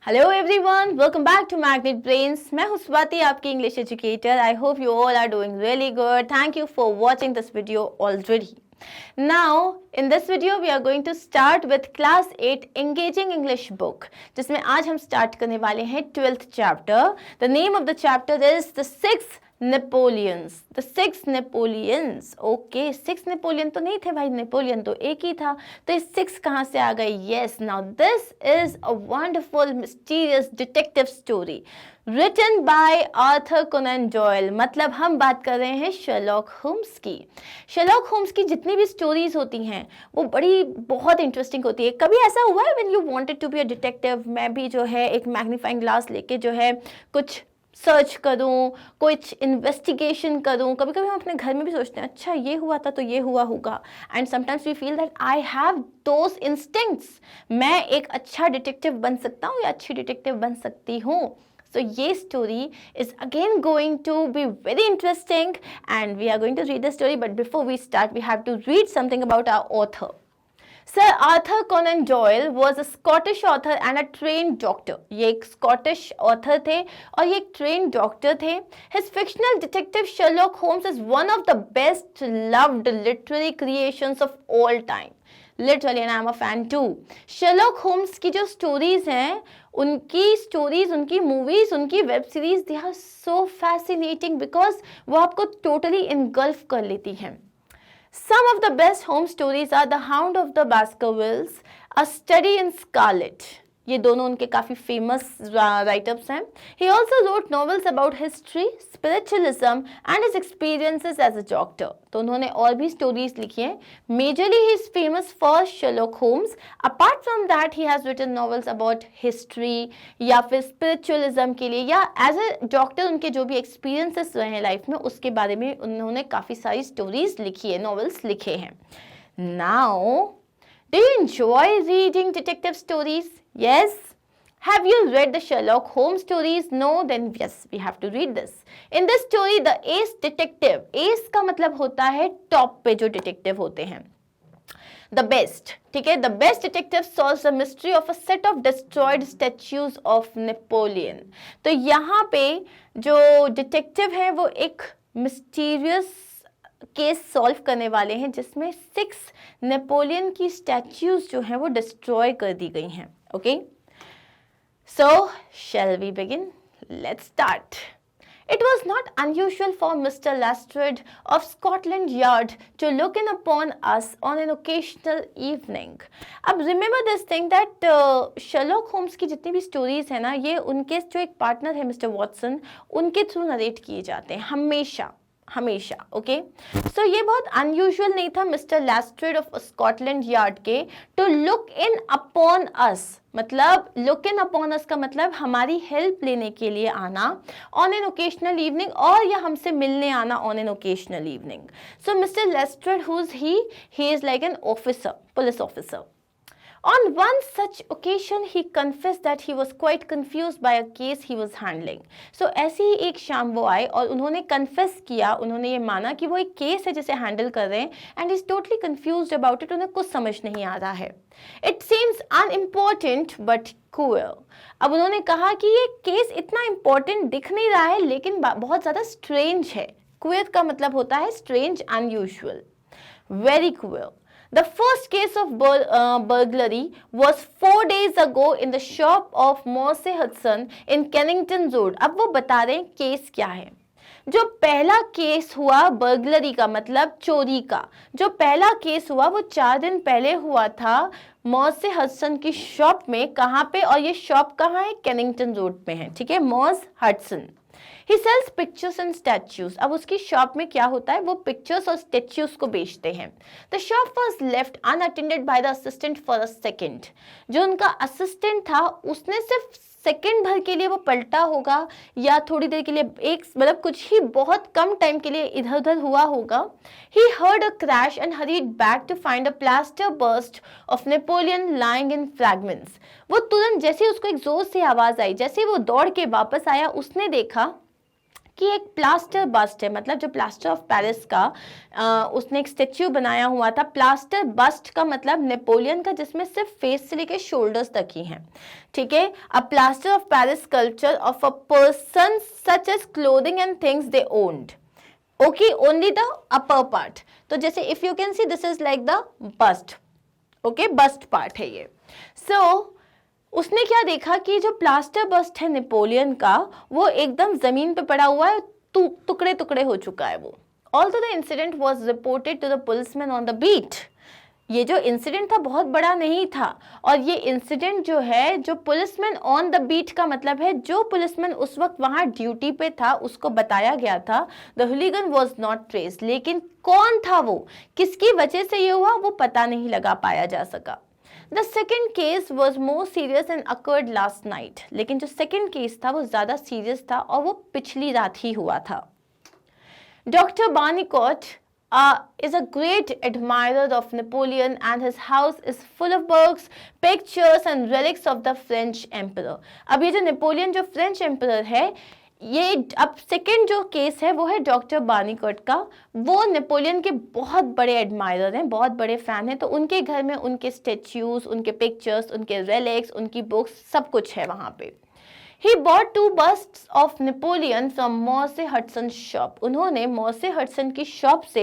Hello everyone, welcome back to Magnet Brains. मैं हूं स्वाति, आपकी English educator. I hope you all are doing really good. Thank you for watching this video already. Now, in this video, we are going to start with Class 8 Engaging English book, जिसमें आज हम start करने वाले हैं 12th chapter. The name of the chapter is The Six Napoleons. The Six Napoleons. Okay, Six Napoleon तो नहीं थे भाई, नेपोलियन तो एक ही था. तो ये six कहाँ से आ गए? Yes, now this is a wonderful, mysterious detective story written by Arthur Conan Doyle. मतलब हम बात कर रहे हैं शर्लॉक होम्स की. शर्लॉक होम्स की जितनी भी स्टोरीज होती हैं वो बहुत इंटरेस्टिंग होती है. कभी ऐसा हुआ है when you wanted to be a detective, मैं भी जो है एक मैग्नीफाइंग ग्लास लेके जो है कुछ सर्च करूं, कुछ इन्वेस्टिगेशन करूं. कभी कभी हम अपने घर में भी सोचते हैं अच्छा ये हुआ था तो ये हुआ होगा. And sometimes we feel that I have those instincts. मैं एक अच्छा डिटेक्टिव बन सकता हूँ या अच्छी डिटेक्टिव बन सकती हूँ. So ये story is again going to be very interesting and we are going to read the story, but before we start we have to read something about our author. Sir Arthur Conan Doyle was a Scottish author and a trained doctor. ये एक Scottish author थे और ये एक trained doctor थे. His fictional detective Sherlock Holmes is one of the best loved literary creations of all time. Literally, and I'm a fan too. Sherlock Holmes की जो stories हैं, उनकी stories, उनकी movies, उनकी web series, they are so fascinating because वो आपको totally engulf कर लेती हैं. Some of the best Holmes stories are The Hound of the Baskervilles, A Study in Scarlet. ये दोनों उनके काफ़ी फेमस राइटअप्स हैं. He also wrote novels about history, spiritualism and his experiences as a doctor. तो उन्होंने और भी stories लिखी हैं. Majorly he is famous for Sherlock Holmes. Apart from that he has written novels about history या फिर spiritualism के लिए या as a doctor उनके जो भी experiences रहे हैं लाइफ में उसके बारे में उन्होंने काफ़ी सारी स्टोरीज लिखी है, novels लिखे हैं. Now, do you enjoy reading detective stories? Yes? Have you read the Sherlock Holmes stories? No? Then yes, we have to read this. In this story, the ace detective, ace का मतलब होता है top पे जो detective होते हैं. The best, ठीक है, the best detective solves the mystery of a set of destroyed statues of Napoleon. तो यहाँ पे जो डिटेक्टिव है वो एक मिस्टीरियस केस सॉल्व करने वाले हैं जिसमें 6 नेपोलियन की स्टैच्यूज जो हैं वो डिस्ट्रॉय कर दी गई हैं. Okay, so shall we begin? Let's start. It was not unusual for Mr. Lestrade of Scotland Yard to look in upon us on an occasional evening. अब remember this thing that Sherlock Holmes की जितनी भी stories है ना, ये उनके जो एक पार्टनर है मिस्टर वॉटसन, उनके थ्रू नरेट किए जाते हैं हमेशा हमेशा. ओके, सो ये बहुत अनयूजुअल नहीं था mister Lestrade of Scotland Yard के to look in upon us. मतलब लुक इन अपॉन अस का मतलब हमारी हेल्प लेने के लिए आना ऑन एन ओकेशनल इवनिंग, और या हमसे मिलने आना on an occasional evening. So mister Lestrade who is he is like an officer, police officer. On one such occasion, he confessed that he was quite confused by a case he was handling. So ऐसी ही एक शाम वो आए और उन्होंने confess किया, उन्होंने ये माना कि वो एक केस है जिसे हैंडल कर रहे हैं and he's totally confused about it. उन्हें कुछ समझ नहीं आ रहा है. It seems unimportant but cruel. अब उन्होंने कहा कि ये केस इतना important दिख नहीं रहा है लेकिन बहुत ज़्यादा strange है. Cruel का मतलब होता है strange, unusual, very cruel. The first case of burglary was 4 days ago in the shop of Morse Hudson in Kennington Road. अब वो बता रहे हैं केस क्या है. जो पहला केस हुआ बर्गलरी का मतलब चोरी का, जो पहला केस हुआ वो 4 दिन पहले हुआ था मॉर्स हडसन की शॉप में. कहाँ पे? और ये शॉप कहाँ है? केनिंगटन रोड पे है. ठीक है, Moore's Hudson. He sells pictures and statues. अब उसकी शॉप में क्या होता है? वो पिक्चर्स और स्टैच्यूज को बेचते हैं. The shop was left unattended by the assistant for a second. जो उनका असिस्टेंट था उसने सिर्फ सेकेंड भर के लिए वो पलटा होगा या थोड़ी देर के लिए, एक मतलब कुछ ही बहुत कम टाइम के लिए इधर उधर हुआ होगा. He heard a crash and hurried back to find a plaster burst of Napoleon lying in fragments. वो तुरंत जैसे उसको एक जोर से आवाज आई, जैसे वो दौड़ के वापस आया, उसने देखा कि एक प्लास्टर बस्ट है, मतलब जो प्लास्टर ऑफ पेरिस का उसने एक स्टेच्यू बनाया हुआ था। प्लास्टर बस्ट का मतलब नेपोलियन का, जिसमें सिर्फ फेस से लेकर शोल्डर्स तक ही हैं, ठीक है। A plaster of Paris sculpture of a person such as clothing and things they owned, okay, only the upper part. तो जैसे if you can see this is like the bust, okay, bust part है ये। सो उसने क्या देखा कि जो plaster bast है नेपोलियन का, वो एकदम जमीन पे पड़ा हुआ है, टुकड़े टुकड़े हो चुका है वो। Although the incident was reported to the policeman on the beat, ये जो इंसिडेंट था बहुत बड़ा नहीं था, और ये इंसिडेंट जो है, जो पुलिसमैन ऑन द बीट का मतलब है जो पुलिसमैन उस वक्त वहां ड्यूटी पे था उसको बताया गया था। द हुलिगन वॉज नॉट ट्रेस्ड, लेकिन कौन था वो, किसकी वजह से ये हुआ, वो पता नहीं लगा पाया जा सका। The second case was more serious and occurred last night, लेकिन जो सेकेंड केस था वो ज्यादा सीरियस था और वो पिछली रात ही हुआ था। Doctor Barnicot is a great admirer of Napoleon, and his house is full of books, pictures and relics of the French emperor. अब ये जो नेपोलियन जो फ्रेंच एम्परर है, ये अब सेकेंड जो केस है वो है डॉक्टर बार्नीकोट का। वो नेपोलियन के बहुत बड़े एडमायरर हैं, बहुत बड़े फैन हैं, तो उनके घर में उनके स्टेच्यूज, उनके पिक्चर्स, उनके रेलिक्स, उनकी बुक्स, सब कुछ है वहाँ पे। He bought 2 busts of Napoleon from Morse Hudson shop. उन्होंने मॉर्से हडसन की शॉप से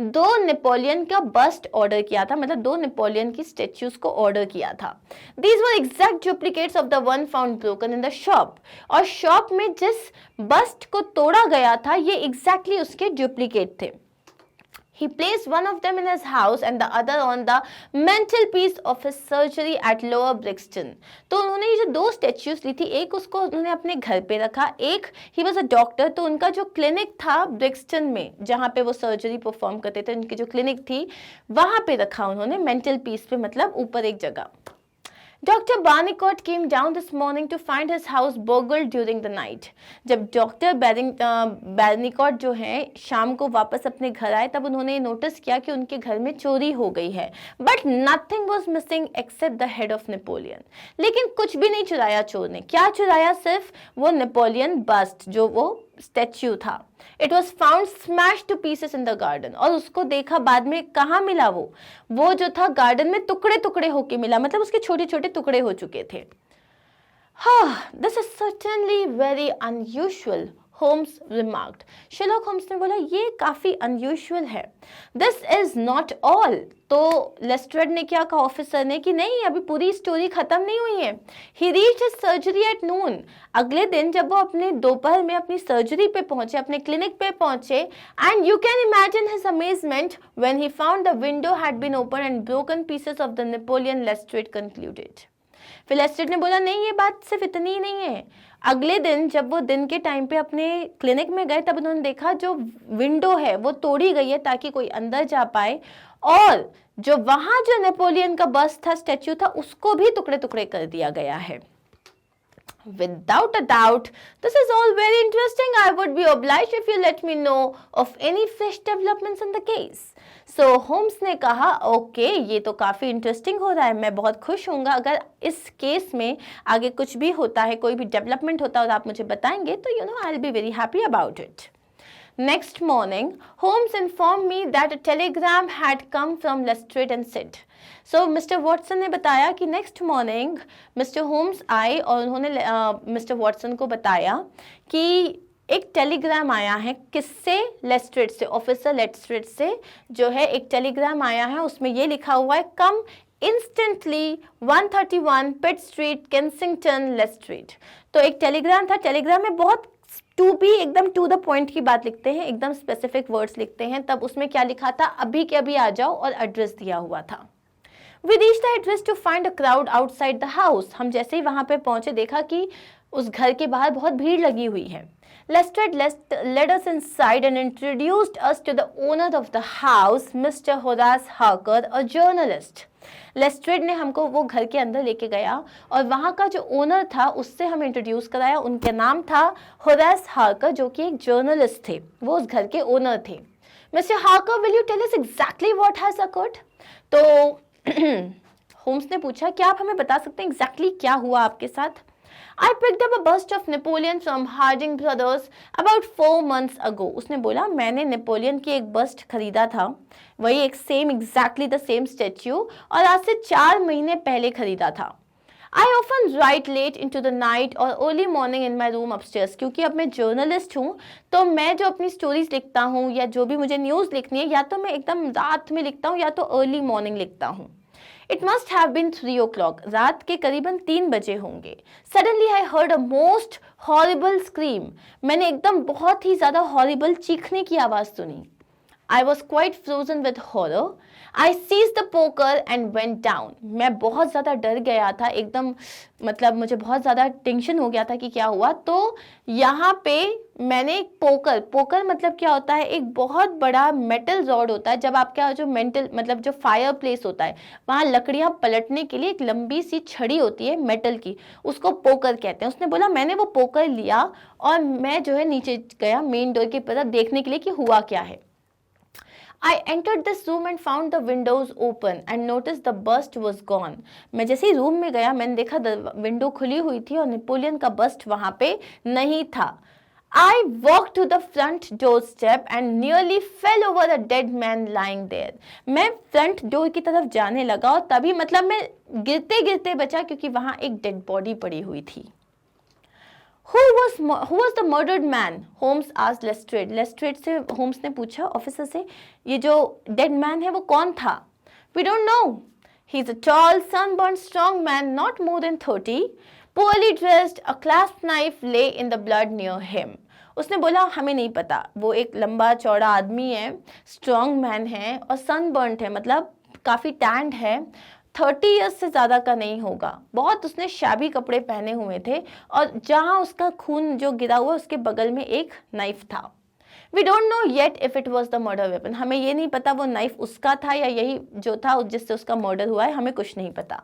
2 नेपोलियन का बस्ट ऑर्डर किया था, मतलब 2 नेपोलियन की स्टेच्यूज को ऑर्डर किया था। These were exact duplicates of the one found broken in the shop. और शॉप में जिस बस्ट को तोड़ा गया था ये एग्जैक्टली उसके डुप्लीकेट थे। He placed one of them in his house and the other on the mantelpiece of his surgery at Lower Brixton. तो उन्होंने ये जो 2 स्टेच्यूज ली थी, एक उसको उन्होंने अपने घर पे रखा, एक ही वॉज अ डॉक्टर, तो उनका जो क्लिनिक था ब्रिक्सटन में जहाँ पे वो सर्जरी परफॉर्म करते थे, उनकी जो क्लिनिक थी वहाँ पे रखा उन्होंने, मेंटल पीस पे, मतलब ऊपर एक जगह। Dr. Barnicot came down this morning to find his house burgled during the night. जब डॉक्टर बार्नीकोट जो है शाम को वापस अपने घर आए, तब उन्होंने नोटिस किया कि उनके घर में चोरी हो गई है। But nothing was missing except the head of Napoleon. लेकिन कुछ भी नहीं चुराया चोर ने। क्या चुराया? सिर्फ वो नेपोलियन बस्ट, जो वो स्टैच्यू था। It was found smashed to pieces in the garden. और उसको देखा बाद में कहाँ मिला, वो जो था गार्डन में टुकड़े टुकड़े होके मिला, मतलब उसके छोटे छोटे टुकड़े हो चुके थे। This is certainly very unusual, Holmes remarked. Sherlock Holmes ने बोला ये काफी अनयूजुअल है। This is not all. तो लेस्ट्रेड ने क्या कहा ऑफिसर ने कि नहीं, अभी पूरी स्टोरी खत्म नहीं हुई है। ही reached his surgery at noon. अगले दिन जब वो अपने दोपहर में अपनी सर्जरी पे पहुंचे, अपने क्लिनिक पे पहुंचे, and you can imagine his amazement when he found the window had been open and broken pieces of the Napoleon. Lestrade concluded. फिर लेस्ट्रेड ने बोला नहीं, ये बात सिर्फ इतनी ही नहीं है। अगले दिन जब वो दिन के टाइम पे अपने क्लिनिक में गए, तब उन्होंने देखा जो विंडो है वो तोड़ी गई है ताकि कोई अंदर जा पाए, और जो वहां जो नेपोलियन का बस्ट था, स्टैच्यू था, उसको भी टुकड़े टुकड़े कर दिया गया है। Without a doubt, this is all very interesting. I would be obliged if you let me know of any fresh developments in the case. So Holmes ने कहा ओके, ये तो काफ़ी इंटरेस्टिंग हो रहा है, मैं बहुत खुश होऊंगा अगर इस केस में आगे कुछ भी होता है, कोई भी डेवलपमेंट होता है और आप मुझे बताएंगे, तो I will be very happy about it. Next morning, Holmes informed me that a telegram had come from Lestrade and said. So Mr. Watson ने बताया कि next morning Mr. Holmes आए और उन्होंने Mr. Watson को बताया कि एक टेलीग्राम आया है, किससे? लेस्ट्रेड से, ऑफिसर लेस्ट्रेड से जो है एक टेलीग्राम आया है। उसमें ये लिखा हुआ है कम इंस्टेंटली 131 पिट स्ट्रीट केंसिंगटन लेस्ट्रेड। तो एक टेलीग्राम था, टेलीग्राम में बहुत एकदम टू द पॉइंट की बात लिखते हैं, एकदम स्पेसिफिक वर्ड्स लिखते हैं। तब उसमें क्या लिखा था? अभी के अभी आ जाओ, और एड्रेस दिया हुआ था। We reached the address to find a crowd outside the house. हम जैसे ही वहां पे पहुंचे, देखा कि उस घर के बाहर बहुत भीड़ लगी हुई है। Lestrade led us inside and introduced us to the owner of the house, Mr. Horace Harker, a journalist. लेस्ट्रेड ने हमको वो घर के अंदर लेके गया और वहाँ का जो ओनर था उससे हमें इंट्रोड्यूस कराया। उनका नाम था होरेस हार्कर, जो कि एक जर्नलिस्ट थे, वो उस घर के ओनर थे। Mister Harker, will you tell us exactly what has occurred? तो होम्स ने पूछा क्या आप हमें बता सकते हैं एग्जैक्टली क्या हुआ आपके साथ? I picked up a bust of Napoleon from Harding Brothers about 4 months ago. उसने बोला मैंने नेपोलियन की एक बस्ट खरीदा था, वही एक same exactly the same statue, और आज से 4 महीने पहले खरीदा था. I often write late into the night or early morning in my room upstairs. क्योंकि अब मैं जर्नलिस्ट हूँ, तो मैं जो अपनी स्टोरीज लिखता हूँ या जो भी मुझे न्यूज़ लिखनी है, या तो मैं एकदम रात में लिखता हूँ या तो अर्ली मॉर्निंग लिखता हूँ. It must have been 3 o'clock. रात के करीबन 3 बजे होंगे. Suddenly I heard a most horrible scream. मैंने एकदम बहुत ही ज़्यादा horrible चीखने की आवाज़ सुनी. I was quite frozen with horror. I seized the poker and went down. मैं बहुत ज़्यादा डर गया था, एकदम मतलब मुझे बहुत ज़्यादा टेंशन हो गया था कि क्या हुआ. तो यहाँ पे मैंने एक पोकर मतलब क्या होता है, एक बहुत बड़ा मेटल रॉड होता है. जब आपका जो मेंटल मतलब जो फायर प्लेस होता है, वहाँ लकड़ियाँ पलटने के लिए एक लंबी सी छड़ी होती है मेटल की, उसको पोकर कहते हैं. उसने बोला मैंने वो पोकर लिया और मैं जो है नीचे गया मेन डोर की तरफ देखने के लिए कि हुआ क्या है. I entered this room and found the windows open and noticed the bust was gone. मैं जैसे ही रूम में गया मैंने देखा विंडो खुली हुई थी और नेपोलियन का बस्ट वहाँ पे नहीं था. I walked to the front doorstep and nearly fell over a dead man lying there. मैं फ्रंट डोर की तरफ जाने लगा और तभी मतलब मैं गिरते गिरते बचा क्योंकि वहाँ एक डेड बॉडी पड़ी हुई थी. Who was the murdered man? Holmes asked Lestrade. Lestrade से होम्स ने पूछा ऑफिसर से, ये जो डेड मैन है वो कौन था? We don't know. He's a tall, sunburned, strong man, not more than 30. Poorly dressed, a clasp knife lay in the blood near him. उसने बोला हमें नहीं पता, वो एक लंबा चौड़ा आदमी है, स्ट्रॉन्ग मैन है और सनबर्न्ड है, मतलब काफ़ी टैंड है, 30 ईयर्स से ज़्यादा का नहीं होगा. बहुत उसने शाबी कपड़े पहने हुए थे और जहाँ उसका खून जो गिरा हुआ उसके बगल में एक नाइफ था. We don't know yet if it was the murder weapon. हमें ये नहीं पता वो नाइफ उसका था या यही जो था जिससे उसका मर्डर हुआ है, हमें कुछ नहीं पता.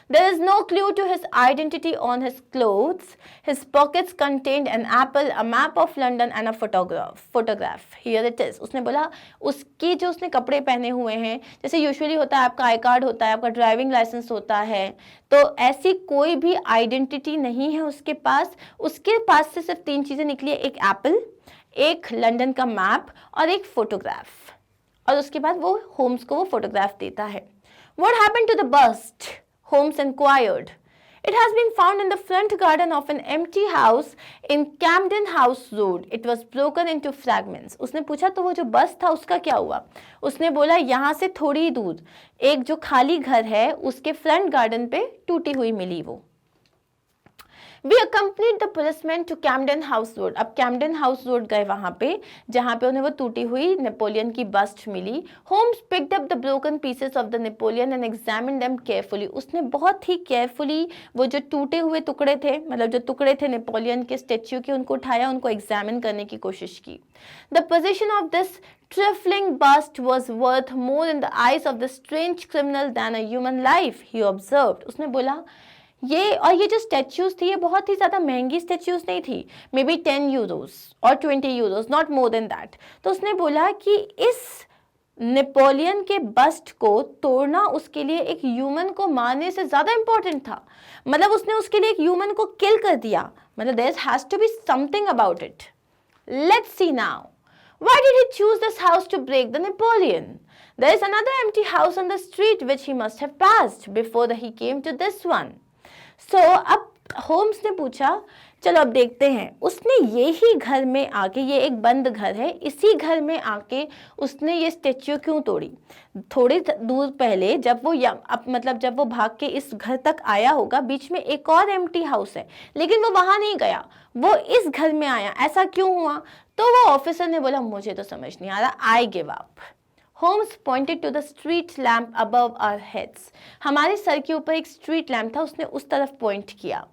There is no clue to his identity on his clothes. His pockets contained an apple, a map of London and a photograph. Here it is. उसने बोला उसकी जो उसने कपड़े पहने हुए हैं, जैसे यूजुअली होता है आपका आई कार्ड होता है, आपका ड्राइविंग लाइसेंस होता है, तो ऐसी कोई भी आइडेंटिटी नहीं है उसके पास. उसके पास से सिर्फ 3 चीज़ें निकली है, एक एप्पल, एक लंदन का मैप और एक फोटोग्राफ. और उसके बाद वो होम्स को वो फोटोग्राफ देता है. What happened to the bust? Holmes inquired. It has been found in the front garden of an empty house in Camden House Road. It was broken into fragments. उसने पूछा तो वो जो बस था उसका क्या हुआ? उसने बोला यहाँ से थोड़ी दूर एक जो खाली घर है उसके फ्रंट गार्डन पे टूटी हुई मिली वो. We accompanied the policeman to Camden House Road. अब Camden House Road गए वहाँ पे जहाँ पे उन्हें वो टूटी हुई नेपोलियन की bast milli. Holmes picked up the broken pieces of the Napoleon and examined them carefully. उसने बहुत ही केयरफुली वो जो टूटे हुए टुकड़े थे, मतलब जो टुकड़े थे नेपोलियन के स्टेच्यू के, उनको उठाया, उनको एग्जामिन करने की कोशिश की. The possession of this trifling bust was worth more in the eyes of the strange criminal than a human life, he observed. उसने बोला ये जो स्टैच्यूज थी ये बहुत ही ज़्यादा महंगी स्टैच्यूज नहीं थी, मे बी 10 यूरोज और 20 euros, not more than that. तो उसने बोला कि इस नेपोलियन के बस्ट को तोड़ना उसके लिए एक ह्यूमन को मारने से ज़्यादा इंपॉर्टेंट था. मतलब उसने उसके लिए एक ह्यूमन को किल कर दिया, मतलब there has to be something about it. Let's see now. Why did he choose this house to break the Napoleon? There is another empty house on the street which he must have passed before he came to this one. So, अब Holmes ने पूछा चलो अब देखते हैं, उसने यही घर में आके, ये एक बंद घर है, इसी घर में आके उसने ये स्टेच्यू क्यों तोड़ी? थोड़ी दूर पहले जब वो मतलब जब वो भाग के इस घर तक आया होगा, बीच में एक और एम्प्टी हाउस है, लेकिन वो वहाँ नहीं गया, वो इस घर में आया. ऐसा क्यों हुआ? तो वो ऑफिसर ने बोला मुझे तो समझ नहीं आ रहा, I give up. Holmes pointed to the street lamp above our heads. हमारे सर के ऊपर एक स्ट्रीट लैम्प था, उसने उस तरफ पॉइंट किया.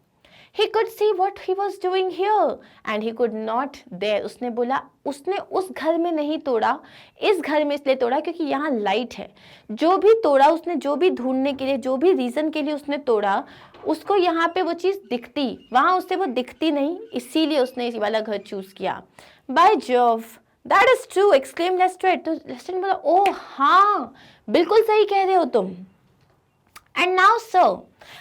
He could see what he was doing here and he could not there. उसने बोला उसने उस घर में नहीं तोड़ा, इस घर में इसलिए तोड़ा क्योंकि यहाँ लाइट है. जो भी तोड़ा उसने, जो भी ढूंढने के लिए, जो भी रीज़न के लिए उसने तोड़ा, उसको यहाँ पे वो चीज़ दिखती, वहाँ उससे वो दिखती नहीं, इसीलिए उसने इसी वाला घर चूज़ किया. By Jove, That is true, exclaimed Lestrade. तो लेस्ट्रेड बोला ओह हाँ बिल्कुल सही कह रहे हो तुम. And now sir,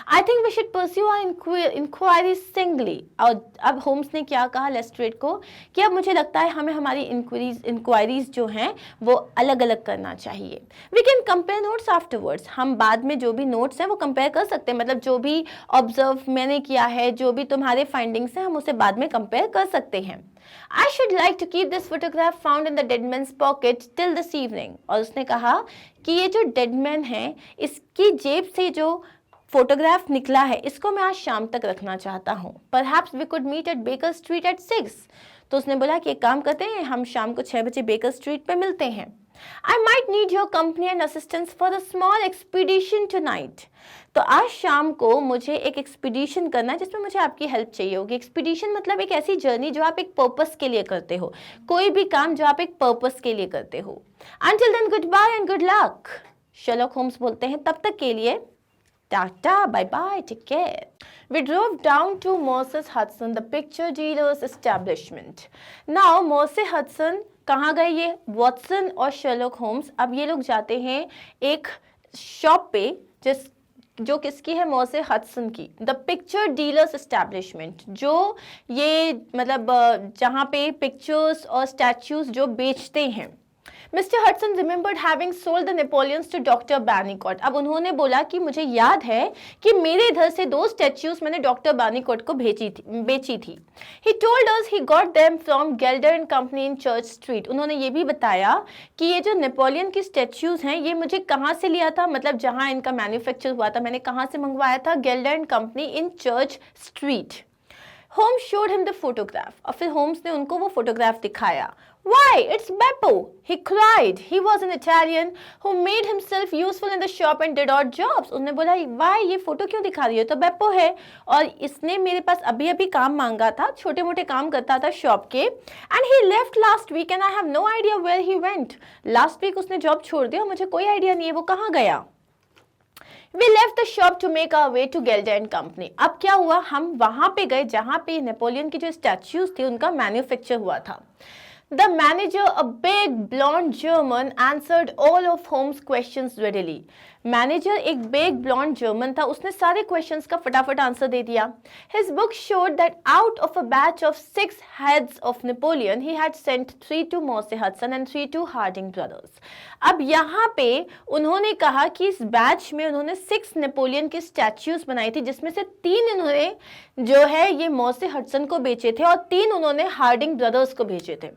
I think we should pursue our inquiry singly. और अब होम्स ने क्या कहा लेस्ट्रेड को कि अब मुझे लगता है हमें हमारी इंक्वायरीज जो हैं वो अलग अलग करना चाहिए। We can compare notes afterwards, हम बाद में जो भी नोट्स हैं वो कंपेयर कर सकते हैं, मतलब जो भी ऑब्जर्व मैंने किया है, जो भी तुम्हारे फाइंडिंग्स हैं, हम उसे बाद में कंपेयर कर सकते हैं। I should like to keep this photograph found in the dead man's pocket till this evening। और उसने कहा कि ये जो डेड मैन है इसकी जेब से जो फोटोग्राफ निकला है इसको मैं आज शाम तक रखना चाहता हूँ। Perhaps we could meet at Baker Street at 6। तो उसने बोला कि एक काम करते हैं, हम शाम को 6 बजे बेकर स्ट्रीट पे मिलते हैं। I might need your company and assistance for a small expedition tonight। तो आज शाम को मुझे एक एक्सपीडिशन करना है जिसमें मुझे आपकी हेल्प चाहिए होगी। एक्सपीडिशन मतलब एक ऐसी जर्नी जो आप एक पर्पस के लिए करते हो, कोई भी काम जो आप एक पर्पस के लिए करते हो। Until then, goodbye and good luck। Sherlock Holmes बोलते हैं तब तक के लिए tata, bye bye, take care. We drove down to Morse Hudson, the picture dealer's establishment। Now Morse Hudson कहाँ गए ये वॉटसन और शर्लॉक होम्स? अब ये लोग जाते हैं एक शॉप पे जो किसकी है? मॉर्से हडसन की। द पिक्चर डीलर्स एस्टैब्लिशमेंट, जो ये मतलब जहाँ पे पिक्चर्स और स्टैच्यूज जो बेचते हैं। Mister Hudson remembered having sold the Napoleons to doctor Barnicot. अब उन्होंने बोला कि मुझे याद है कि मेरे इधर से 2 स्टैच्यूज मैंने डॉक्टर बैनिकॉट को बेची थी। He told us he got them from Gelder and company in Church Street. उन्होंने ये भी बताया कि ये जो नेपोलियन की स्टैच्यूज हैं ये मुझे कहाँ से लिया था, मतलब जहाँ इनका मैन्युफैक्चर हुआ था मैंने कहाँ से मंगवाया था? Gelder and company in Church Street. Holmes showed him the photograph, और फिर होम्स ने उनको वो फोटोग्राफ दिखाया। Why, it's Beppo! He cried. He was an Italian who made himself useful in the shop and did odd jobs। उसने बोला why ये photo क्यों दिखा रही हो? तो बेप्पो है और इसने मेरे पास अभी अभी काम मांगा था, छोटे मोटे काम करता था शॉप के। And he left last week and I have no idea where he went। Last week उसने जॉब छोड़ दिया, मुझे कोई आइडिया नहीं है वो कहाँ गया। We left the shop to make our way to Gelder and Company। अब क्या हुआ, हम वहां पे गए जहां पे नेपोलियन की जो स्टैच्यूज थी उनका मैन्युफैक्चर हुआ था। The manager, a big blonde German, answered all of Holmes' questions readily। Manager एक बिग ब्लॉन्ड जर्मन था, उसने सारे क्वेश्चंस का फटाफट आंसर दे दिया। His book showed that out of a batch of 6 heads of Napoleon, he had sent 3 to Morse Hudson and 3 to Harding Brothers। अब यहाँ पे उन्होंने कहा कि इस बैच में उन्होंने 6 नेपोलियन की स्टैच्यूज बनाई थी, जिसमें से 3 इन्होंने जो है ये मॉर्से हडसन को बेचे थे और 3 उन्होंने हार्डिंग ब्रदर्स को भेजे थे।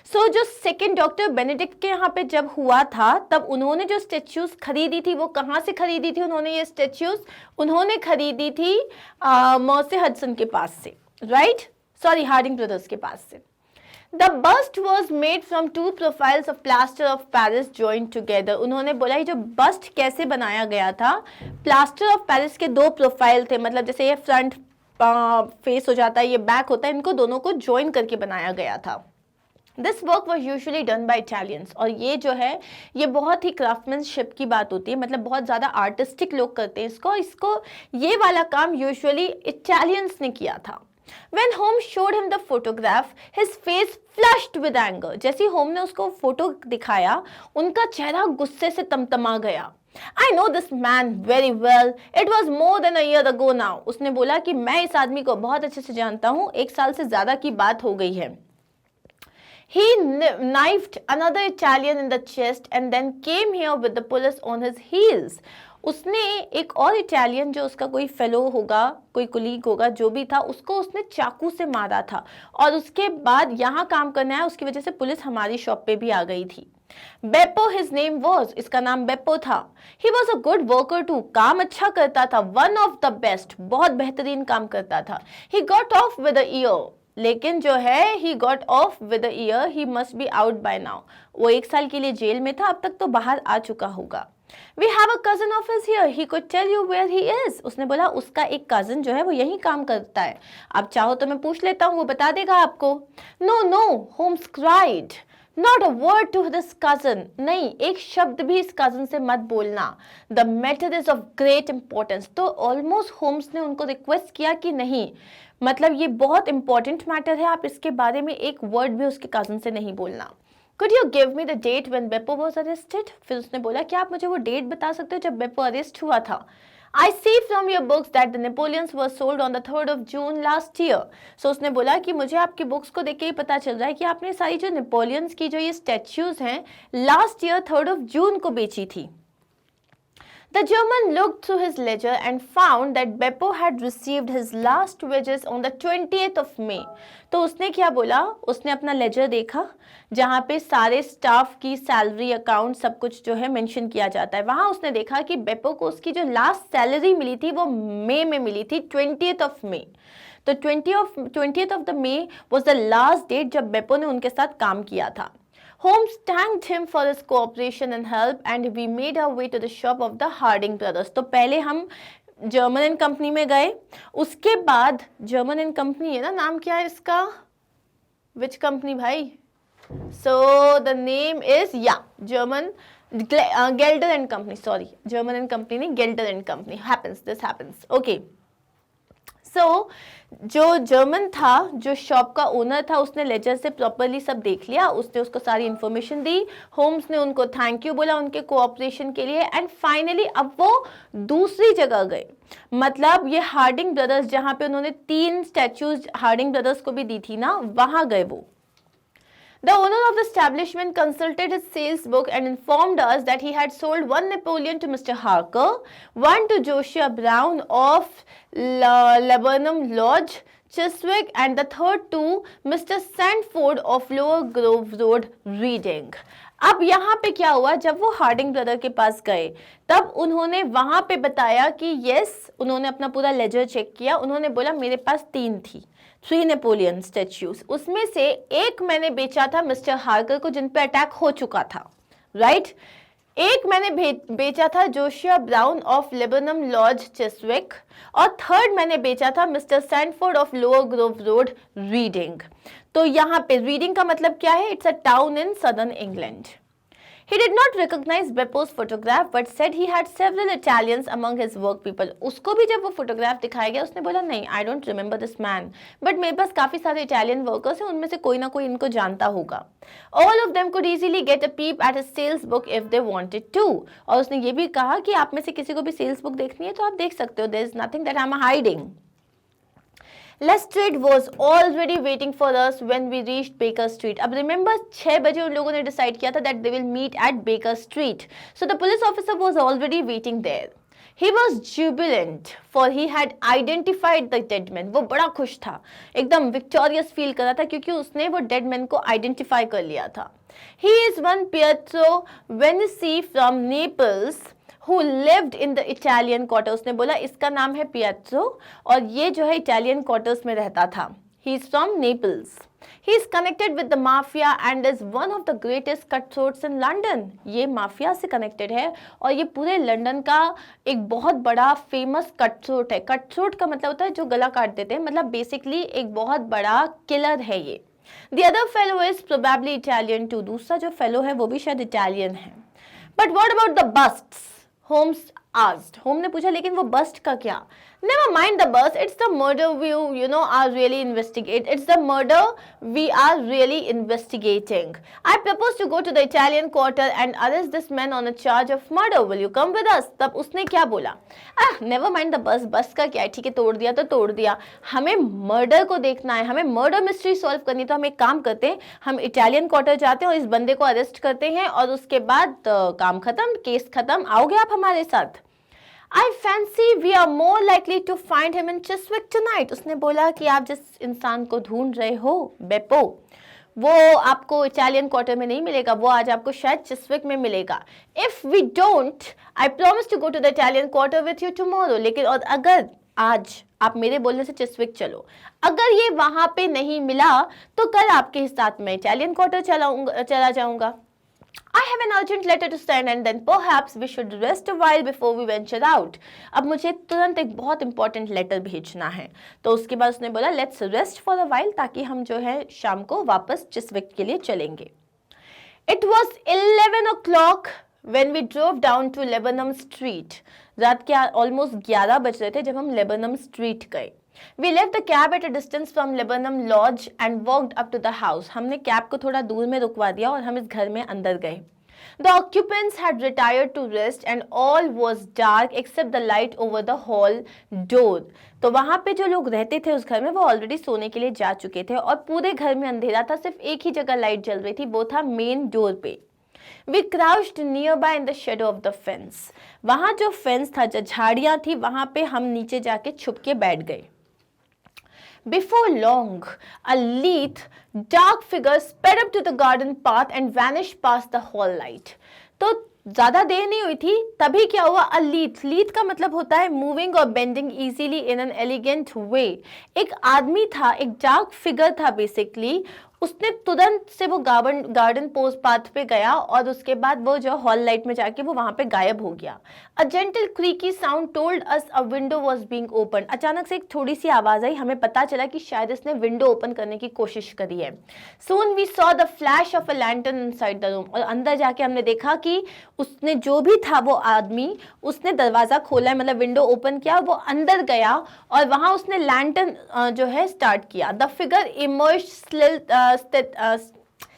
सो जो सेकेंड डॉक्टर बेनेडिक्ट के यहाँ पे जब हुआ था तब उन्होंने जो स्टैच्यूज खरीदी थी वो कहाँ से खरीदी थी? उन्होंने ये स्टैच्यूज उन्होंने खरीदी थी मॉर्से हडसन के पास से, राइट, सॉरी हार्डिंग ब्रदर्स के पास से। The bust was made from 2 profiles of plaster of Paris joined together। उन्होंने बोला ये जो बस्ट कैसे बनाया गया था, प्लास्टर ऑफ पेरिस के 2 प्रोफाइल थे, मतलब जैसे ये फ्रंट फेस हो जाता है, ये बैक होता है, इनको दोनों को ज्वाइन करके बनाया गया था। This work was usually done by Italians. और ये जो है ये बहुत ही क्राफ्टमैनशिप की बात होती है, मतलब बहुत ज़्यादा आर्टिस्टिक लोग करते हैं इसको ये वाला काम यूजुअली इटालियंस ने किया था। When Holmes showed him the photograph, his face flushed with anger। जैसे होम ने उसको फोटो दिखाया उनका चेहरा गुस्से से तमतमा गया। I know this man very well. It was more than a year ago now। उसने बोला कि मैं इस आदमी को बहुत अच्छे से जानता हूँ, 1 साल से ज़्यादा की बात हो गई है। He knifed another Italian in the chest and then came here with the police on his heels। उसने एक और इटालियन जो उसका कोई फेलो होगा, कोई कुलीग होगा, जो भी था, उसको उसने चाकू से मारा था और उसके बाद यहाँ काम करने आया, उसकी वजह से पुलिस हमारी शॉप पे भी आ गई थी। बेप्पो हिज नेम वॉज, इसका नाम बेप्पो था। He was a good worker too, काम अच्छा करता था, वन ऑफ द बेस्ट, बहुत बेहतरीन काम करता था। He got off with a year, लेकिन जो है he got off with a year, he must be out by now. वो 1 साल के लिए जेल में था, अब तक तो बाहर आ चुका होगा। We have a cousin of his here, he could tell you where he is। उसने बोला उसका एक कजन जो है वो यही काम करता है, आप चाहो तो मैं पूछ लेता हूँ, वो बता देगा आपको। No, no, Holmes cried, not a word to this cousin। नहीं, एक शब्द भी इस कजन से मत बोलना। The matter is of great importance। तो ऑलमोस्ट होम्स ने उनको रिक्वेस्ट किया कि नहीं, मतलब ये बहुत इंपॉर्टेंट मैटर है, आप इसके बारे में एक वर्ड भी उसके कजन से नहीं बोलना। Could you give me the date when Beppo was arrested? फिर उसने बोला कि आप मुझे वो डेट बता सकते हो जब बेप्पो अरेस्ट हुआ था। I see from your books that the Napoleons were sold on the 3rd of June last year. So उसने बोला कि मुझे आपकी बुक्स को देख के ही पता चल रहा है कि आपने सारी जो नेपोलियंस की जो ये स्टैच्यूज हैं last year 3rd of June को बेची थी. The German looked through his ledger and found that Beppo had received his last wages on the 20th of May. तो उसने क्या बोला, उसने अपना लेजर देखा जहाँ पे सारे स्टाफ की सैलरी अकाउंट सब कुछ जो है मेंशन किया जाता है. वहाँ उसने देखा कि बेपो को उसकी जो लास्ट सैलरी मिली थी वो मई में मिली थी, 20th of May. तो 20th of the May was the last date जब बेपो ने उनके साथ काम किया था. Holmes thanked him for his cooperation and help and we made our way to the shop of the Harding brothers. तो पहले हम जर्मन एंड कंपनी में गए, उसके बाद जर्मन एंड कंपनी है ना, नाम क्या है इसका, विच कंपनी भाई? So the name is German Gelder and company, sorry German and company नहीं, Gelder and company. Happens, this happens. Okay, so जो जर्मन था, जो शॉप का ओनर था, उसने लेजर से प्रॉपरली सब देख लिया, उसने उसको सारी इंफॉर्मेशन दी. होम्स ने उनको थैंक यू बोला उनके कोऑपरेशन के लिए एंड फाइनली अब वो दूसरी जगह गए. मतलब ये हार्डिंग ब्रदर्स जहाँ पे उन्होंने 3 स्टैच्यूज हार्डिंग ब्रदर्स को भी दी थी ना, वहां गए वो. The owner of the establishment consulted his sales book and informed us that he had sold 1 Napoleon to Mr. Harker, 1 to Josiah Brown of Laburnum Lodge, Chiswick, and the third to Mr. Sandford of Lower Grove Road, Reading. अब यहाँ पे क्या हुआ, जब वो Hardinge brother के पास गए तब उन्होंने वहां पे बताया कि यस, उन्होंने अपना पूरा लेजर चेक किया. उन्होंने बोला मेरे पास 3 थी, 3 नेपोलियन स्टैच्यूज, उसमें से एक मैंने बेचा था मिस्टर हार्कर को जिन पे अटैक हो चुका था, राइट. एक मैंने बेचा था Josiah Brown of Laburnum Lodge Chiswick, और थर्ड मैंने बेचा था mister Sandeford of Lower Grove Road, Reading. तो यहाँ पे रीडिंग का मतलब क्या है, it's a town in southern England. He did not recognize Beppo's photograph but said he had several Italians among his work people. उसको भी जब वो फोटोग्राफ दिखाया गया उसने बोला नहीं, I don't remember this man, but मेरे पास काफी सारे इटालियन वर्कर्स हैं, उनमें से कोई ना कोई इनको जानता होगा. All of them could easily get a peep at his sales book if they wanted to. और उसने ये भी कहा कि आप में से किसी को भी सेल्स बुक देखनी है तो आप देख सकते हो, there is nothing that I'm hiding. Lestrade was already waiting for us when we reached Baker Street. अब remember 6 बजे उन लोगों ने decide किया था that they will meet at Baker Street. So the police officer was already waiting there. He was jubilant for he had identified the dead man. वो बड़ा खुश था, एकदम victorious feel कर रहा था क्योंकि उसने वो dead man को identify कर लिया था. He is one Pietro Venezzi from Naples who lived in the Italian quarter. उसने बोला इसका नाम है पिएट्रो और ये जो है इटालियन क्वार्टर्स में रहता था. He is from Naples. He is connected with the mafia and is one of the greatest cutthroats in London. ये माफिया से कनेक्टेड है और ये पूरे लंदन का एक बहुत बड़ा फेमस कटथ्रोट है. कटथ्रोट का मतलब होता है जो गला काट देते हैं, मतलब बेसिकली एक बहुत बड़ा किलर है ये. The other fellow is probably Italian too. दूसरा जो फेलो है वो भी शायद इटालियन है. But what about the busts? Holmes asked. Holmes ने पूछा लेकिन वो बस्ट का क्या? Never mind the bust. It's the murder we, are really investigating. It's the murder we are really investigating. I propose to go to the Italian quarter and arrest this man on a charge of murder. Will you come with us? तब उसने क्या बोला? Never mind the bust. Bust का क्या है? ठीक है, तोड़ दिया तो तोड़ दिया. हमें मर्डर को देखना है, हमें मर्डर मिस्ट्री सॉल्व करनी. तो हम एक काम करते हैं, हम इटालियन क्वार्टर जाते हैं और इस बंदे को अरेस्ट करते हैं और उसके बाद काम खत्म, केस खत्म. आओगे आप हमारे साथ? I fancy we are more likely to find him in Chiswick tonight. उसने बोला कि आप जिस इंसान को ढूंढ रहे हो, बेपो, वो आपको इटालियन क्वार्टर में नहीं मिलेगा, वो आज आपको शायद चिस्विक में मिलेगा. If we don't, I promise to go to the Italian quarter with you tomorrow. लेकिन और अगर आज आप मेरे बोलने से चिस्विक चलो, अगर ये वहां पे नहीं मिला तो कल आपके साथ में इटालियन क्वार्टर चला जाऊंगा. I have an urgent letter to send and then perhaps we should rest a while before we venture out. अब मुझे तुरंत एक बहुत इंपॉर्टेंट लेटर भेजना है. तो उसके बाद उसने बोला let's rest for a while, ताकि हम जो है शाम को वापस चिस्विक के लिए चलेंगे. It was 11 o'clock when we drove down to Lebanon Street. रात के ऑलमोस्ट 11 बज रहे थे जब हम लेबनम स्ट्रीट गए. We left the cab at a distance from Lebanum Lodge and walked up to the house. हमने कैब को थोड़ा दूर में रुकवा दिया और हम इस घर में अंदर गए. The occupants had retired to rest and all was dark except the light over the hall door. तो वहां पे जो लोग रहते थे उस घर में वो ऑलरेडी सोने के लिए जा चुके थे और पूरे घर में अंधेरा था, सिर्फ एक ही जगह लाइट जल रही थी, वो था मेन डोर पे। We crouched nearby in the shadow of the fence. वहां जो फेंस था, जो झाड़ियां थी, वहां पे हम नीचे जाके छुप के बैठ गए। Before long, a lithe, dark figure sped up to the garden path and vanished past the hall light. तो ज्यादा देर नहीं हुई थी, तभी क्या हुआ, अ लीथ का मतलब होता है मूविंग और bending easily in an elegant way. एक आदमी था, एक डार्क फिगर था बेसिकली, उसने तुरंत से वो गार्डन पोस्ट पाथ पे गया और उसके बाद वो जो हॉल लाइट में जाके वो वहां पे गायब हो गया। A gentle creaky sound told us a window was being open. अचानक से एक थोड़ी सी आवाज आई, हमें पता चला कि शायद इसने विंडो ओपन करने की कोशिश करी है। Soon we saw the flash of a lantern inside the room. और अंदर जाके हमने देखा कि उसने, जो भी था वो आदमी, उसने दरवाजा खोला, मतलब विंडो ओपन किया, वो अंदर गया और वहां उसने लैंटर्न जो है स्टार्ट किया। The figure emerged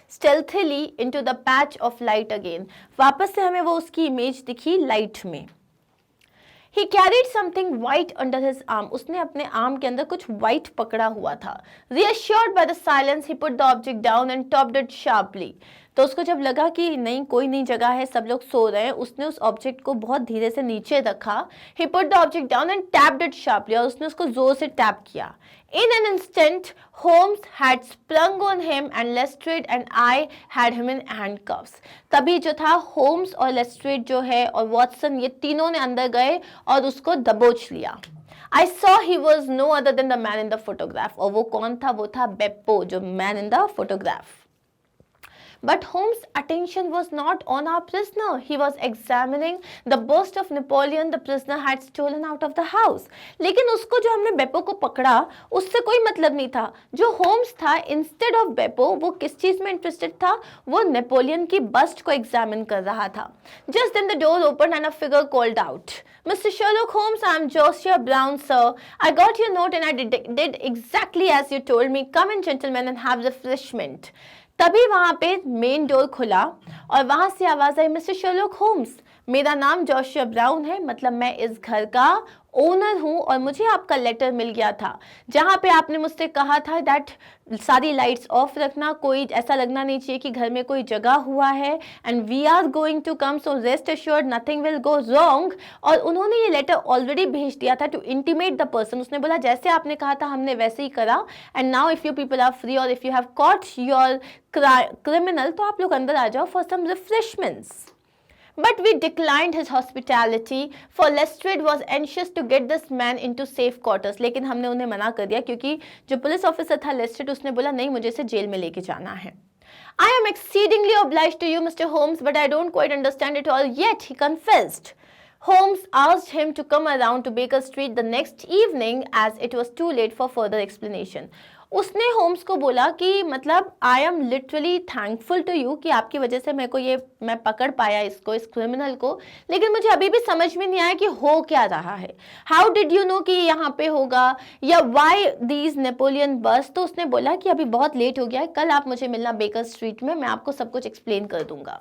stealthily into the patch of light again. वापस से हमें वो उसकी इमेज दिखी लाइट में। He carried something white under his arm. उसने अपने आर्म के अंदर कुछ white पकड़ा हुआ था। Reassured by the silence, he put the object down and topped it sharply. तो उसको जब लगा कि नहीं, कोई नहीं जगह है, सब लोग सो रहे हैं, उसने उस ऑब्जेक्ट को बहुत धीरे से नीचे रखा। He put the object down and tapped it sharply. और उसने उसको जोर से टैप किया। In an instant, Holmes had sprung on him and Lestrade and I had him in handcuffs. तभी जो था, होम्स और लेस्ट्रेड जो है और वॉटसन, ये तीनों ने अंदर गए और उसको दबोच लिया। I saw he was no other than the man in the photograph. और वो कौन था? वो था बेप्पो, जो man in the photograph. But Holmes' attention was not on our prisoner. He was examining the bust of Napoleon the prisoner had stolen out of the house. लेकिन उसको, जो हमने बेप्पो को पकड़ा, उससे कोई मतलब नहीं था। जो होम्स था, इंस्टेड ऑफ बेप्पो, वो किस चीज में इंटरेस्टेड था? वो नेपोलियन की बस्ट को एग्जामिन कर रहा था। Just then the door opened and a figure called out, Mr. Sherlock Holmes, I am Josiah Brown, sir. I got your note and I did exactly as you told me. Come in, gentlemen, and have refreshment. तभी वहां पे main door खुला और वहां से आवाज आई, mister Sherlock Holmes, मेरा नाम जोशिया ब्राउन है, मतलब मैं इस घर का ओनर हूं और मुझे आपका लेटर मिल गया था जहां पे आपने मुझसे कहा था दैट सारी लाइट्स ऑफ रखना, कोई ऐसा लगना नहीं चाहिए कि घर में कोई जगह हुआ है, and we are going to come, so rest assured nothing will go wrong. और उन्होंने ये लेटर ऑलरेडी भेज दिया था टू इंटीमेट द पर्सन। उसने बोला जैसे आपने कहा था हमने वैसे ही करा, and now if you people are free और if you have caught your criminal, तो आप लोग अंदर आ जाओ for some refreshments. But we declined his hospitality, for Lestrade was anxious to get this man into safe quarters. लेकिन हमने उन्हें मना कर दिया क्योंकि जो पुलिस ऑफिसर था लेस्ट्रेड, उसने बोला नहीं, मुझे इसे जेल में लेके जाना है। I am exceedingly obliged to you, Mr. Holmes, but I don't quite understand it all yet, he confessed. Holmes asked him to come around to Baker Street the next evening as it was too late for further explanation. उसने Holmes को बोला कि मतलब I am literally thankful to you कि आपकी वजह से मेरे को ये, मैं पकड़ पाया इसको, इस क्रिमिनल को, लेकिन मुझे अभी भी समझ में नहीं आया कि हो क्या रहा है। हाउ डिड यू नो कि यहाँ पे होगा, या वाई दीज नेपोलियन बस? तो उसने बोला कि अभी बहुत लेट हो गया है, कल आप मुझे मिलना बेकर स्ट्रीट में, मैं आपको सब कुछ एक्सप्लेन कर दूंगा।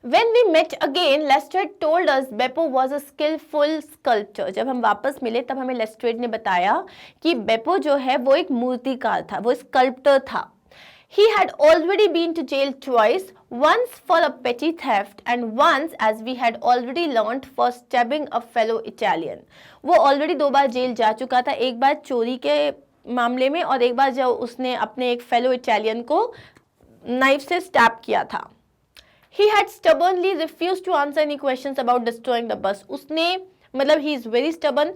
When we met again, Lestrade told us Beppo was a skillful sculptor. जब हम वापस मिले तब हमें लेस्ट्रेड ने बताया कि बेपो जो है वो एक मूर्तिकार था, वो स्कल्प्टर था। He had already been to jail twice, once for a petty theft and once, as we had already learnt, for stabbing a fellow Italian. वो ऑलरेडी 2 बार जेल जा चुका था, एक बार चोरी के मामले में और एक बार जब उसने अपने एक फेलो इटालियन को नाइफ से स्टैब किया था। He had stubbornly refused to answer any questions about destroying the bus. उसने, मतलब he is very stubborn,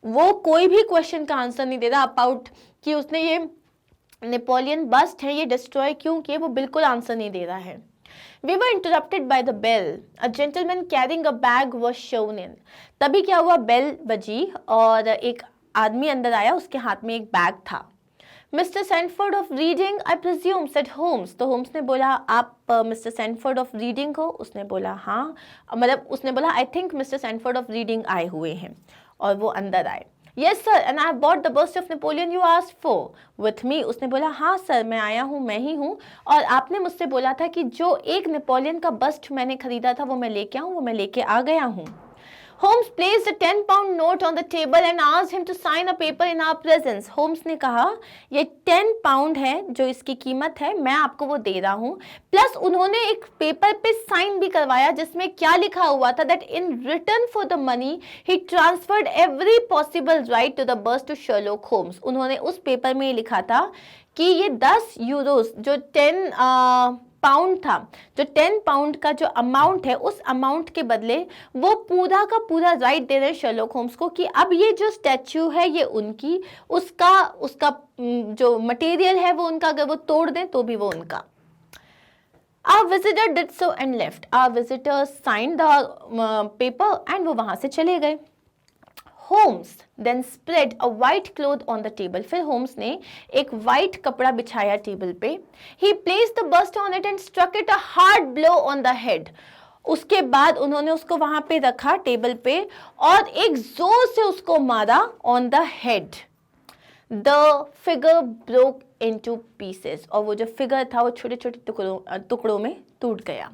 वो कोई भी क्वेश्चन का आंसर नहीं दे रहा अबाउट कि उसने ये नेपोलियन बस्ट है ये डिस्ट्रॉय क्यों किए, वो बिल्कुल आंसर नहीं दे रहा है। We were interrupted by the bell. A gentleman carrying a bag was shown in. तभी क्या हुआ, बेल बजी और एक आदमी अंदर आया, उसके हाथ में एक बैग था। Mr. Sanford of Reading, I presume, said Holmes. तो होम्स ने बोला आप मिस्टर सैनफोर्ड ऑफ रीडिंग हो? उसने बोला हाँ, मतलब उसने बोला I think mister Sanford of reading आए हुए हैं, और वो अंदर आए। Yes sir, and I have bought the bust of Napoleon you asked for with me. उसने बोला हाँ सर, मैं आया हूँ, मैं ही हूँ, और आपने मुझसे बोला था कि जो एक नेपोलियन का बस्ट मैंने खरीदा था वो मैं लेके आऊँ, वो मैं लेके आ गया हूँ. Holmes placed a 10-pound note on the table and asked him to sign a paper in our presence. Holmes ने कहा ये 10 पाउंड है जो इसकी कीमत है, मैं आपको वो दे रहा हूँ. प्लस उन्होंने एक पेपर पे साइन भी करवाया जिसमें क्या लिखा हुआ था, that in return for the money he transferred every possible right to the bust to Sherlock Holmes. उन्होंने उस पेपर में लिखा था कि ये 10 यूरोस जो 10 पाउंड था, जो 10 पाउंड का जो अमाउंट है, उस अमाउंट के बदले वो पूरा का पूरा राइट दे रहे हैं शर्लॉक होम्स को कि अब ये जो स्टैच्यू है ये उनकी, उसका जो मटेरियल है वो उनका, अगर वो तोड़ दें तो भी वो उनका. Our visitor did so and left. Our visitor signed the paper and वो वहां से चले गए. Holmes then spread a white cloth on the table. फिर होम्स ने एक white कपड़ा बिछाया टेबल पे. He placed the bust on it and struck it a hard blow on the head. उसके बाद उन्होंने उसको वहां पे रखा टेबल पे और एक जोर से उसको मारा on the head. The figure broke into pieces. और वो जो फिगर था वो छोटे छोटे टुकड़ों में टूट गया.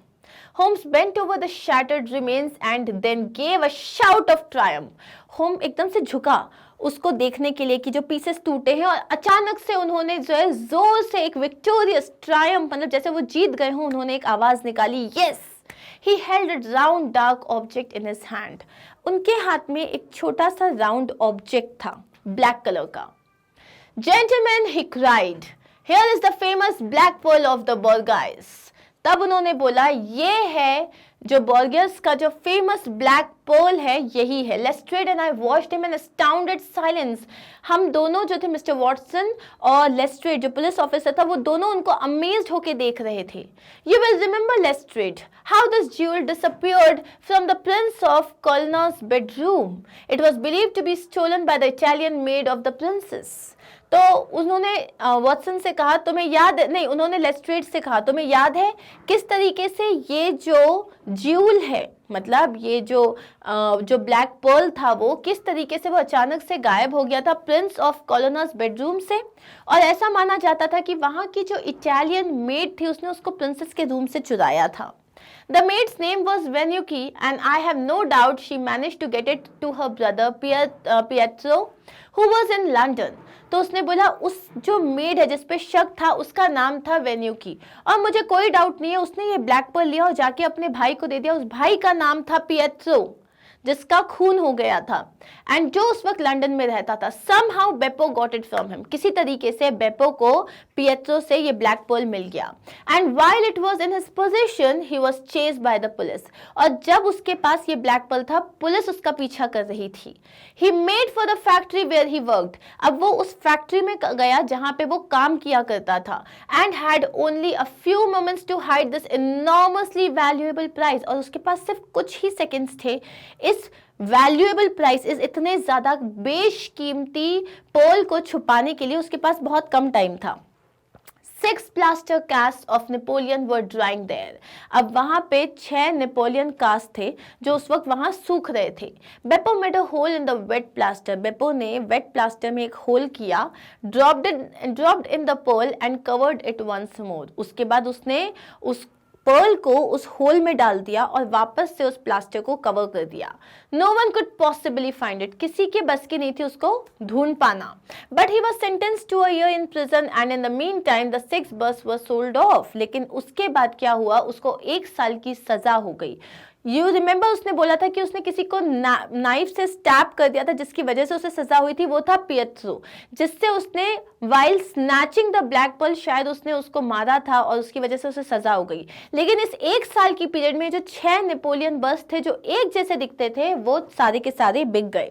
Holmes bent over the shattered remains and then gave a shout of triumph. Holmes एकदम से झुका उसको देखने के लिए कि जो पीसेस टूटे हैं, और अचानक से उन्होंने जो है जोर से एक विक्टोरियस ट्रायम्फ, मतलब जैसे वो जीत गए हों, उन्होंने एक आवाज निकाली, yes. He held a round dark object in his hand. उनके हाथ में एक छोटा सा राउंड ऑब्जेक्ट था ब्लैक कलर का. Gentlemen, he cried, here is the famous black pearl of the Borghese. तब उन्होंने बोला ये है जो बॉर्गियस का जो फेमस ब्लैक पर्ल है, यही है. Lestrade and I watched him in astounded silence. हम दोनों जो थे, मिस्टर वॉटसन और लेस्ट्रेड जो पुलिस ऑफिसर था, वो दोनों उनको अमेज्ड होके देख रहे थे. You will remember Lestrade how this jewel disappeared from the Prince of Colonna's bedroom. It was believed to be stolen by the Italian maid of the princess. तो उन्होंने वॉटसन से कहा, तुम्हें याद नहीं, उन्होंने लेस्ट्रेड से कहा, तुम्हें याद है किस तरीके से ये जो ज्यूल है, मतलब ये जो ब्लैक पर्ल था, वो किस तरीके से वो अचानक से गायब हो गया था प्रिंस ऑफ कॉलोनर्स बेडरूम से. और ऐसा माना जाता था कि वहाँ की जो इटालियन मेड थी उसने उसको प्रिंसेस के रूम से चुराया था. The maid's name was Venuki and I have no doubt she managed to get it to her brother Pietro who was in London. तो उसने बोला उस जो मेड है जिस पे शक था उसका नाम था वेन्यूकी, और मुझे कोई डाउट नहीं है उसने ये ब्लैक पर्ल लिया और जाके अपने भाई को दे दिया. उस भाई का नाम था पिएट्रो जिसका खून हो गया था, एंड जो उस वक्त लंदन में रहता था. somehow बेपो got it from him. किसी तरीके से बेपो को पिएट्रो से ये ब्लैक पर्ल मिल गया. and while it was in his possession he was chased by the police. और जब उसके पास ये ब्लैक पर्ल था, पुलिस उसका पीछा कर रही थी. he made for the factory where he worked. अब वो उस फैक्ट्री में गया जहां पे वो काम किया करता था, and had only a few moments to hide this enormously valuable prize. और उसके पास सिर्फ कुछ ही सेकंड्स थे इस वैल्यूएबल प्राइस, इस इतने ज्यादा बेशकीमती पर्ल को छुपाने के लिए. उसके पास बहुत कम टाइम था. 6 plaster casts of Napoleon were drying there. अब वहां पे 6 नेपोलियन कास्ट थे जो उस वक्त वहां सूख रहे थे. बेपो made a hole in the wet plaster. बेपो ने वेट प्लास्टर में एक होल किया, dropped in the pearl and covered it once more. उसके बाद उसने उस पर्ल को उस होल में डाल दिया और वापस से उस प्लास्टर को कवर कर दिया. No one could possibly find it. किसी के बस की नहीं थी उसको ढूंढ पाना. But he was sentenced to a year in prison and in the meantime the 6 busts were sold off. लेकिन उसके बाद क्या हुआ, उसको 1 साल की सजा हो गई. यू रिमेंबर उसने बोला था कि उसने किसी को नाइफ से स्टैब कर दिया था जिसकी वजह से उसे सजा हुई थी, वो था पिएट्रो, जिससे उसने while snatching the black pearl शायद उसने उसको मारा था और उसकी वजह से उसे सजा हो गई. लेकिन इस 1 साल की पीरियड में जो 6 नेपोलियन बस्ट थे जो एक जैसे दिखते थे वो सारे के सारे बिक गए.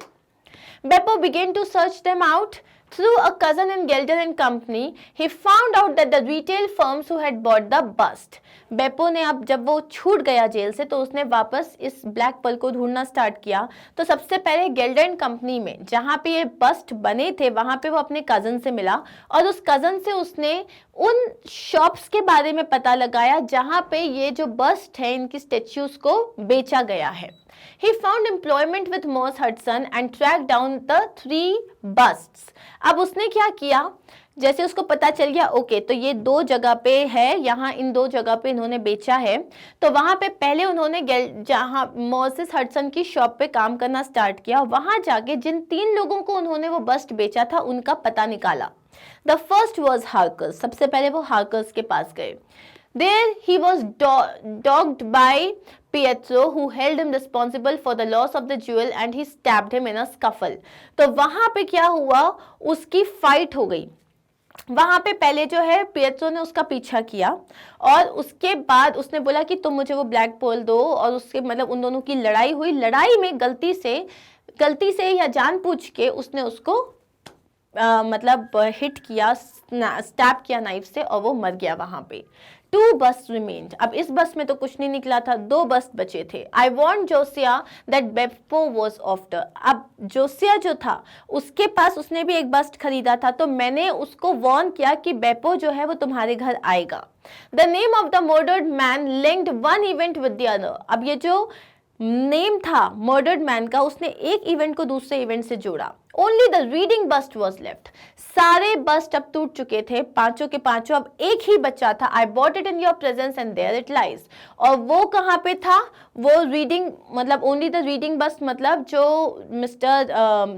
Beppo began to search them out. Through a cousin in Gelder and Company, he found out that the retail firms who had bought the bust. बेपो ने अब जब वो छूट गया जेल से तो उसने वापस इस ब्लैक पर्ल को ढूंढना स्टार्ट किया. तो सबसे पहले गेल्डर एंड कंपनी में जहाँ पे ये बस्ट बने थे वहाँ पे वो अपने कजन से मिला और उस कजन से उसने उन शॉप्स के बारे में पता लगाया जहाँ पे ये जो बस्ट है इनकी स्टेच्यूज को बेचा गया है. He found employment with Morse Hudson and tracked down the 3 busts. अब उसने क्या किया, जैसे उसको पता चल गया ओके तो ये 2 जगह पे है, यहाँ इन 2 जगह पे इन्होंने बेचा है, तो वहां पे पहले उन्होंने जहाँ मॉर्सेस हडसन की शॉप पे काम करना स्टार्ट किया, वहां जाके जिन 3 लोगों को उन्होंने वो बस्ट बेचा था उनका पता निकाला. The first was Harker's. सबसे पहले वो हार्कर्स के पास गए. There he was dogged by Pietro, who held him responsible for the loss of the jewel, and he stabbed him in a scuffle. तो वहां पे क्या हुआ, उसकी फाइट हो गई. वहां पे पहले जो है पिएट्रो ने उसका पीछा किया और उसके बाद उसने बोला कि तुम मुझे वो ब्लैक पर्ल दो, और उसके मतलब उन दोनों की लड़ाई हुई. लड़ाई में गलती से या जानबूझ के उसने उसको मतलब हिट किया, स्टैब किया नाइफ से, और वो मर गया वहां पे. 2 बस रिमेन्ड. अब इस बस में तो कुछ नहीं निकला था, 2 बस बचे थे. I want Josiah that Beppo was after. अब जोसिया जो था उसके पास उसने भी एक बस्ट खरीदा था, तो मैंने उसको वॉर्न किया कि बेप्पो जो है वो तुम्हारे घर आएगा. The name of the murdered man linked one event with the other. अब ये जो नेम था मर्डर्ड मैन का, उसने एक इवेंट को दूसरे इवेंट से जोड़ा. Only the reading bust was left. सारे बस्ट अब टूट चुके थे, 5 के 5. अब एक ही बच्चा था. I bought it in your presence and there it lies. और वो कहाँ पे था, वो रीडिंग मतलब ओनली द रीडिंग बस्ट मतलब जो मिस्टर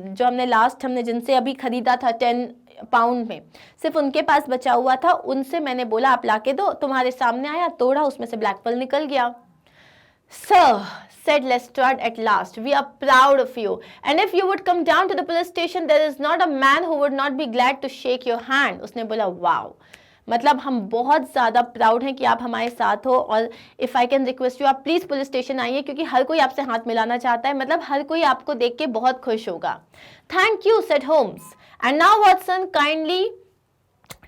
जो हमने जिनसे अभी खरीदा था 10 पाउंड में, सिर्फ उनके पास बचा हुआ था. उनसे मैंने बोला आप लाके दो, तुम्हारे सामने आया, तोड़ा, उसमें से ब्लैक पर्ल निकल गया. Sir, said Lestrade at last, we are proud of you. And if you would come down to the police station, there is not a man who would not be glad to shake your hand. उसने बोला wow, मतलब हम बहुत ज़्यादा proud हैं कि आप हमारे साथ हो, और if I can request you, आप प्लीज़ पुलिस स्टेशन आइए, क्योंकि हर कोई आपसे हाथ मिलाना चाहता है. मतलब हर कोई आपको देख के बहुत खुश होगा. Thank you, said Holmes. And now Watson, kindly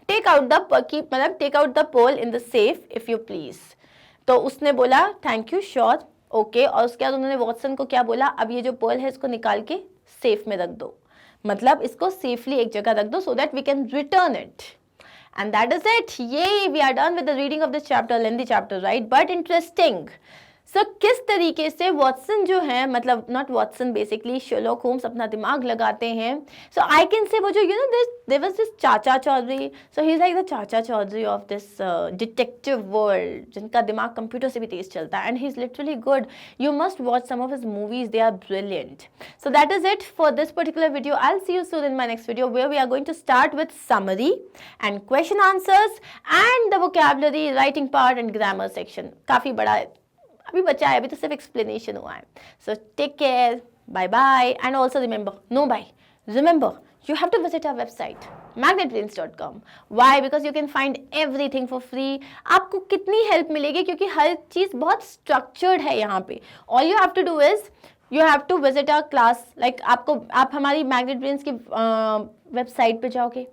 take out the pearl in the safe if you please. तो उसने बोला थैंक यू, श्योर, ओके. और उसके बाद उन्होंने वॉटसन को क्या बोला, अब ये जो पर्ल है इसको निकाल के सेफ में रख दो, मतलब इसको सेफली एक जगह रख दो, so that we can return it. And that is it. ये we are done with the reading of this chapter. Lengthy chapter right, but interesting. So किस तरीके से वॉटसन जो है, मतलब not Watson, basically Sherlock Holmes अपना दिमाग लगाते हैं. सो आई कैन से वो जो you know there was this Chacha Chaudhary, so he is like the Chacha Chaudhary of this detective world, जिनका दिमाग कंप्यूटर से भी तेज चलता है. And he is literally good. You must watch some of his movies, they are brilliant. So that is it for this particular video. I will see you soon in my next video, where we are going to start with summary and question answers and the vocabulary, writing part and grammar section. काफी बड़ा अभी बचा है, अभी तो सिर्फ explanation हुआ है. So take care, bye bye. And also remember, no bye, remember you have to visit our website magnetbrains.com. why? because you can find everything for free. आपको कितनी हेल्प मिलेगी, क्योंकि हर चीज़ बहुत स्ट्रक्चर्ड है यहाँ पे. all you have to do is you have to visit our class. आप हमारी मैग्नेट ब्रेन्स की वेबसाइट पे जाओगे,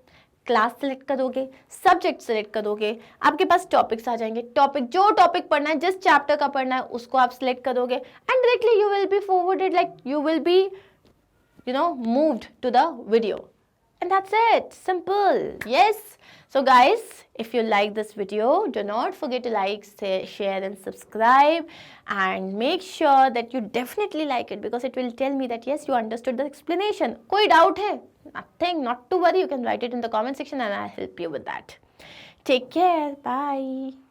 क्लास सेलेक्ट करोगे, सब्जेक्ट सेलेक्ट करोगे, आपके पास टॉपिक्स आ जाएंगे. जो टॉपिक पढ़ना है, जिस चैप्टर का पढ़ना है, उसको आप सिलेक्ट करोगे, and directly you will be forwarded, like you will be moved to the video. And that's it. Simple. Yes. So guys, if you like this video, do not forget to like, share and subscribe, and make sure that you definitely like it, because it will tell me that yes, you understood the explanation. कोई doubt है? Nothing, not to worry. You can write it in the comment section and I'll help you with that. Take care. Bye.